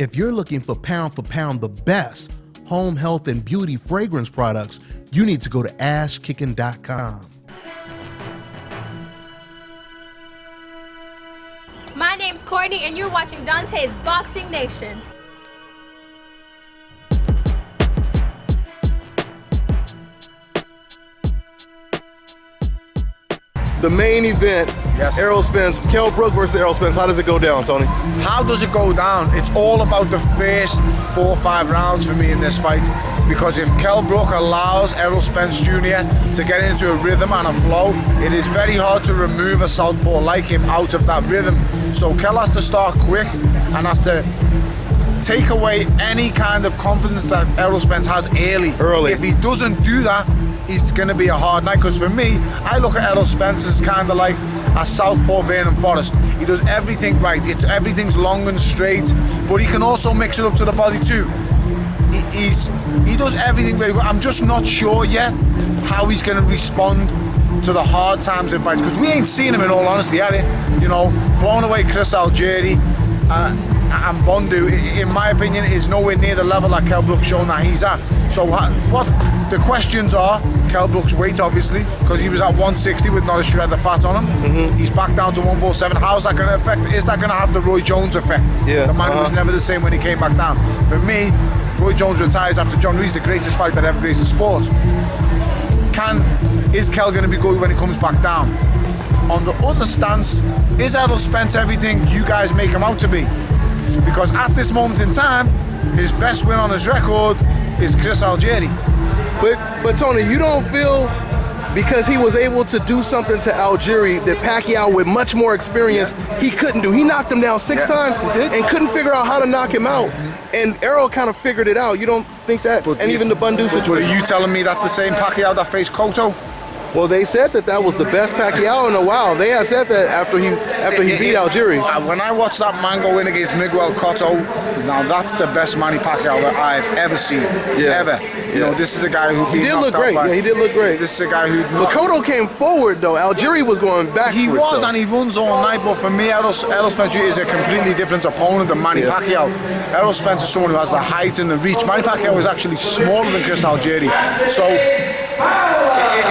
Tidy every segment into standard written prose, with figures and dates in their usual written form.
If you're looking for pound the best home health and beauty fragrance products, you need to go to ashkickin.com. My name's Courtney, and you're watching DONTAE'S Boxing Nation. The main event, yes. Errol Spence, Kell Brook versus Errol Spence. How does it go down, Tony? How does it go down? It's all about the first 4 or 5 rounds for me in this fight, because if Kell Brook allows Errol Spence Jr. to get into a rhythm and a flow, it is very hard to remove a southpaw like him out of that rhythm. So Kell has to start quick and has to take away any kind of confidence that Errol Spence has early. If he doesn't do that, it's going to be a hard night, because for me, I look at Errol Spence as kind of like a southpaw Vernon Forrest. He does everything right. Everything's long and straight, but he can also mix it up to the body too. He does everything very good. I'm just not sure yet how he's going to respond to the hard times in fights, because we ain't seen him, in all honesty, had it. You know, blowing away Chris Algieri and Bondu, in my opinion, is nowhere near the level that Kell Brook's shown that he's at. So what the questions are, Kell Brook's weight, obviously, because he was at 160 with not a shred of fat on him. He's back down to 147. How's that going to affect? Is that going to have the Roy Jones effect? Yeah. The man who was never the same when he came back down. For me, Roy Jones retires after John Ruiz, the greatest fight that ever graced the sport. Is Kell going to be good when he comes back down? On the other stance, is Errol Spence everything you guys make him out to be? Because at this moment in time, his best win on his record is Chris Algieri. But Tony, you don't feel, because he was able to do something to Algieri that Pacquiao with much more experience, he couldn't do. He knocked him down 6 times and couldn't figure out how to knock him out. And Errol kind of figured it out. You don't think that? And even the Bundu situation. But are you telling me that's the same Pacquiao that faced Cotto? Well, they said that was the best Pacquiao in a while. They had said that after he beat Algieri. When I watched that man go in against Miguel Cotto, now that's the best Manny Pacquiao that I've ever seen. Ever. You know, this is a guy who he did look great. Yeah, he did look great. This is a guy who. But Cotto came forward though. Algieri was going backwards. He was, and he runs all night. But for me, Errol Spence is a completely different opponent than Manny Pacquiao. Errol Spence is someone who has the height and the reach. Manny Pacquiao is actually smaller than Chris Algieri. So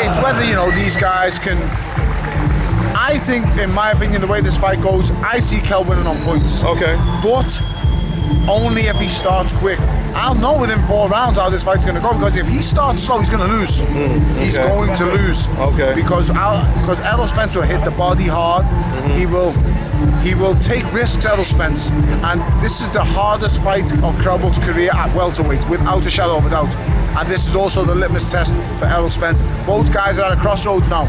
it's whether, you know, these guys can. I think, in my opinion, the way this fight goes, I see Kell winning on points. Okay. But only if he starts quick. I'll know within 4 rounds how this fight's going to go, because if he starts slow, he's going to lose. He's going to lose. Okay. Because Errol Spence will hit the body hard. He will take risks, Errol Spence. And this is the hardest fight of Kell Brook's career at welterweight, without a shadow of a doubt. And this is also the litmus test for Errol Spence. Both guys are at a crossroads now.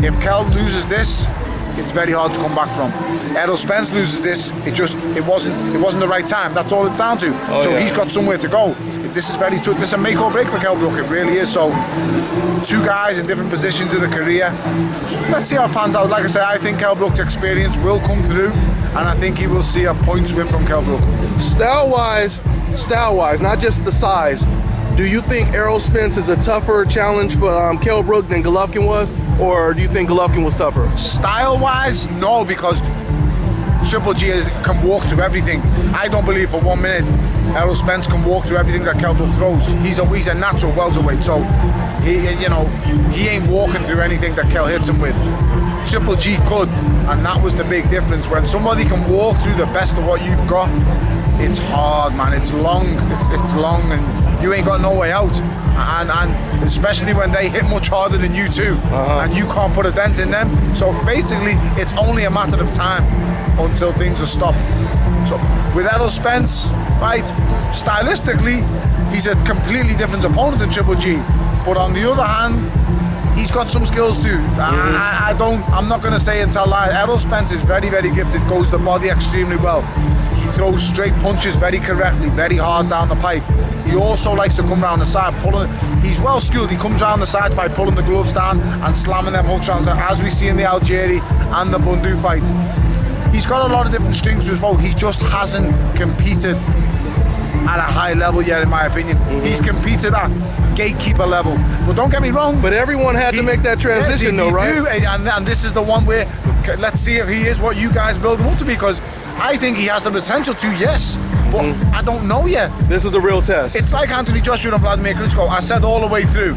If Kell loses this, it's very hard to come back from. Errol Spence loses this, it wasn't the right time. That's all it's down to. He's got somewhere to go. This is very tough. This is a make or break for Kell Brook. It really is. So 2 guys in different positions in the career. Let's see how it pans out. Like I said, I think Kell Brook's experience will come through, and I think he will see a points win from Kell Brook. Style-wise, not just the size. Do you think Errol Spence is a tougher challenge for Kell Brook than Golovkin was? Or do you think Golovkin was tougher? Style-wise, no, because Triple G can walk through everything. I don't believe for 1 minute Errol Spence can walk through everything that Kell Brook throws. He's a natural welterweight, so he ain't walking through anything that Kell hits him with. Triple G could, and that was the big difference. When somebody can walk through the best of what you've got, it's hard, man. It's long. It's long, and you ain't got no way out. And especially when they hit much harder than you too, and you can't put a dent in them. So basically, it's only a matter of time until things are stopped. So with Errol Spence fight, stylistically, he's a completely different opponent than Triple G. But on the other hand, he's got some skills too. I'm not going to say and tell lies. Errol Spence is very, very gifted, goes the body extremely well. He throws straight punches very correctly, very hard down the pipe. He also likes to come around the side, pulling. He's well skilled. He comes around the sides by pulling the gloves down and slamming them hooks around, as we see in the Algieri and the Bundu fight. He's got a lot of different strings to his bow. He just hasn't competed at a high level yet, in my opinion. He's competed at gatekeeper level. But don't get me wrong. But everyone had to make that transition, though, right? And this is the one where, let's see if he is what you guys build him up to be, because I think he has the potential to, yes. but I don't know yet. This is the real test. It's like Anthony Joshua and Vladimir Klitschko. I said all the way through,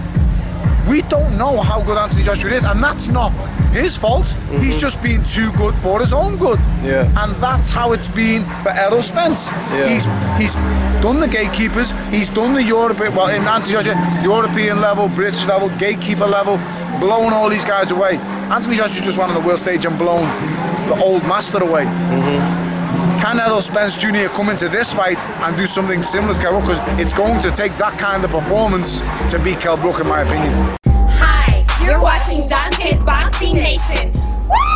we don't know how good Anthony Joshua is, and that's not his fault. He's just been too good for his own good. Yeah. And that's how it's been for Errol Spence. Yeah. He's done the gatekeepers, he's done the European, well, in Anthony Joshua, European level, British level, gatekeeper level, blowing all these guys away. Anthony Joshua just won on the world stage and blown the old master away. Can Errol Spence Jr. come into this fight and do something similar to Kell Brook? Because it's going to take that kind of performance to beat Kell Brook, in my opinion. Hi, you're watching Dante's Boxing Nation. Woo!